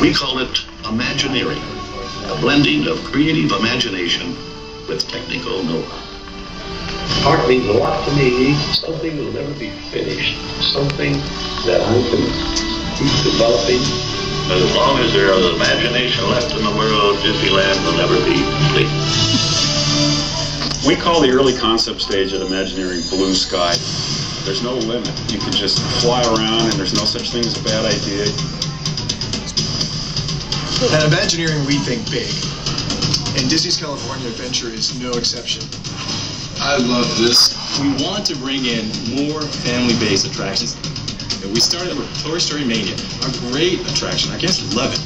We call it Imagineering, a blending of creative imagination with technical know-how. Art means a lot to me. Something that will never be finished. Something that I can keep developing. As long as there is imagination left in the world, Disneyland will never be complete. We call the early concept stage of Imagineering blue sky. There's no limit. You can just fly around and there's no such thing as a bad idea. At Imagineering, we think big. And Disney's California Adventure is no exception. I love this. We want to bring in more family-based attractions. And we started with Toy Story Mania, a great attraction. Our guests love it.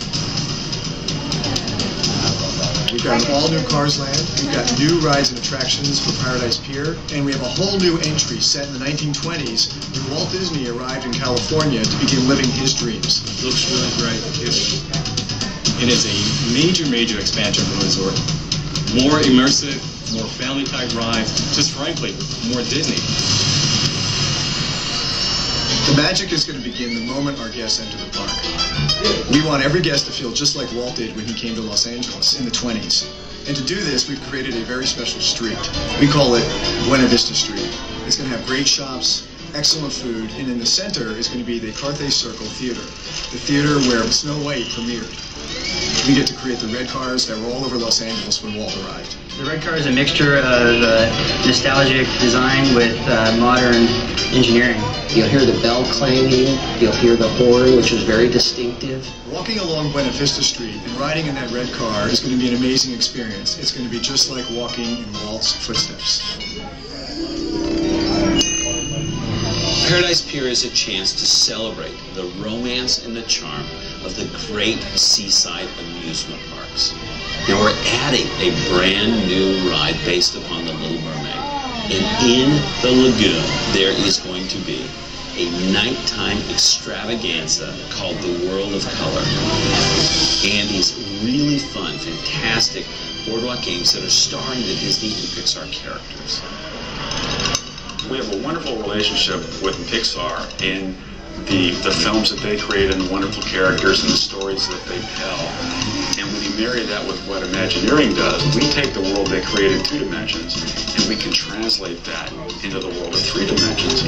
We've got an all-new Cars Land, we've got new rides and attractions for Paradise Pier, and we have a whole new entry set in the 1920s when Walt Disney arrived in California to begin living his dreams. It looks really great. It is a major, major expansion of the resort. More immersive, more family-type rides, just frankly, more Disney. The magic is going to begin the moment our guests enter the park. We want every guest to feel just like Walt did when he came to Los Angeles in the 20s. And to do this, we've created a very special street. We call it Buena Vista Street. It's going to have great shops, excellent food, and in the center is going to be the Carthay Circle Theater, the theater where Snow White premiered. We get to create the red cars that were all over Los Angeles when Walt arrived. The red car is a mixture of nostalgic design with modern engineering. You'll hear the bell clanging, you'll hear the horn, which is very distinctive. Walking along Buena Vista Street and riding in that red car is going to be an amazing experience. It's going to be just like walking in Walt's footsteps. Paradise Pier is a chance to celebrate the romance and the charm of the great seaside amusement parks. Now we're adding a brand new ride based upon The Little Mermaid. And in the lagoon, there is going to be a nighttime extravaganza called The World of Color. And these really fun, fantastic boardwalk games that are starring the Disney and Pixar characters. We have a wonderful relationship with Pixar in the films that they create and the wonderful characters and the stories that they tell. And when you marry that with what Imagineering does, we take the world they create in 2 dimensions and we can translate that into the world of 3 dimensions.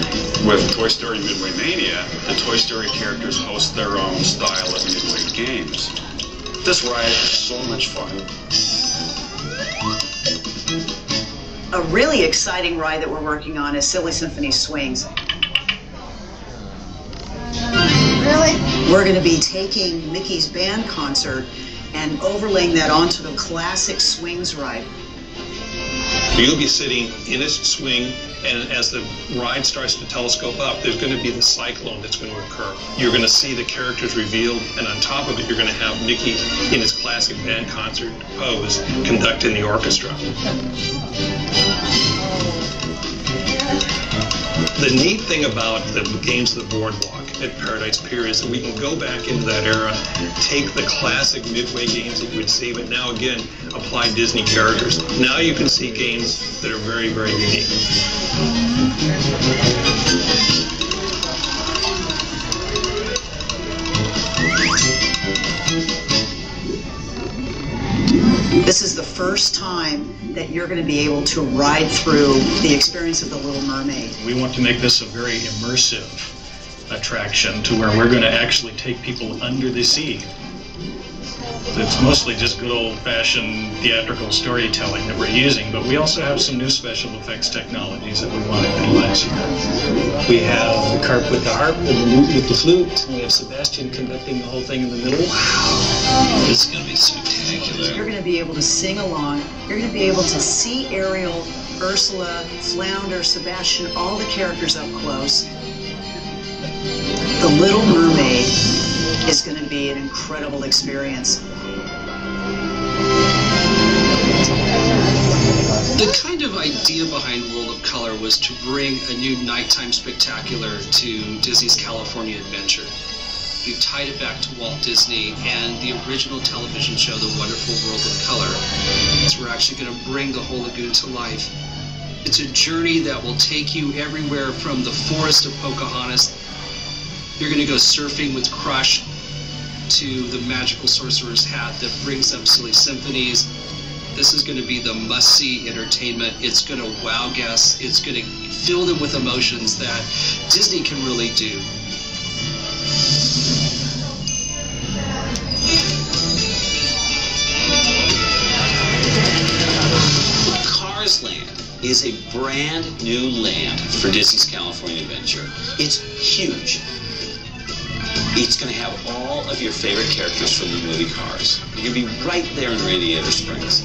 With Toy Story Midway Mania, the Toy Story characters host their own style of Midway games. This ride is so much fun. A really exciting ride that we're working on is Silly Symphony Swings. Really? We're going to be taking Mickey's band concert and overlaying that onto the classic Swings ride. You'll be sitting in a swing, and as the ride starts to telescope up, there's going to be the cyclone that's going to occur. You're going to see the characters revealed, and on top of it, you're going to have Mickey in his classic band concert pose conducting the orchestra. The neat thing about the games of the boardwalk at Paradise Pier is that we can go back into that era, take the classic Midway games that you would see, but now again, apply Disney characters. Now you can see games that are very, very unique. This is the first time that you're going to be able to ride through the experience of The Little Mermaid. We want to make this a very immersive attraction to where we're going to actually take people under the sea. It's mostly just good old-fashioned theatrical storytelling that we're using, but we also have some new special effects technologies that we want to utilize here. We have the carp with the harp and the lute with the flute. We have Sebastian conducting the whole thing in the middle. Wow, this is going to be spectacular. You're going to be able to sing along. You're going to be able to see Ariel, Ursula, Flounder, Sebastian, all the characters up close. The Little Mermaid is going to be an incredible experience. The kind of idea behind World of Color was to bring a new nighttime spectacular to Disney's California Adventure. We tied it back to Walt Disney and the original television show, The Wonderful World of Color. So we're actually going to bring the whole lagoon to life. It's a journey that will take you everywhere from the forest of Pocahontas. You're going to go surfing with Crush. to the magical sorcerer's hat that brings up silly symphonies. This is going to be the must-see entertainment. It's going to wow guests. It's going to fill them with emotions that Disney can really do. Cars Land is a brand new land for Disney's California Adventure. It's huge. It's going to have all of your favorite characters from the movie Cars. You're going to be right there in Radiator Springs.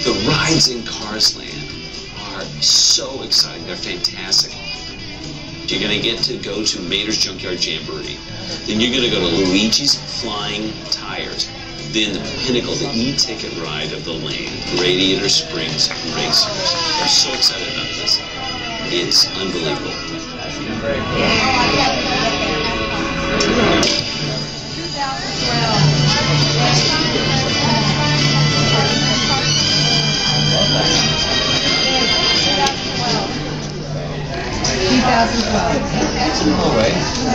The rides in Cars Land are so exciting. They're fantastic. You're going to get to go to Mater's Junkyard Jamboree. Then you're going to go to Luigi's Flying Tires. Then the pinnacle, the e-ticket ride of the land, Radiator Springs Racers. I'm so excited about this. It's unbelievable. 2012.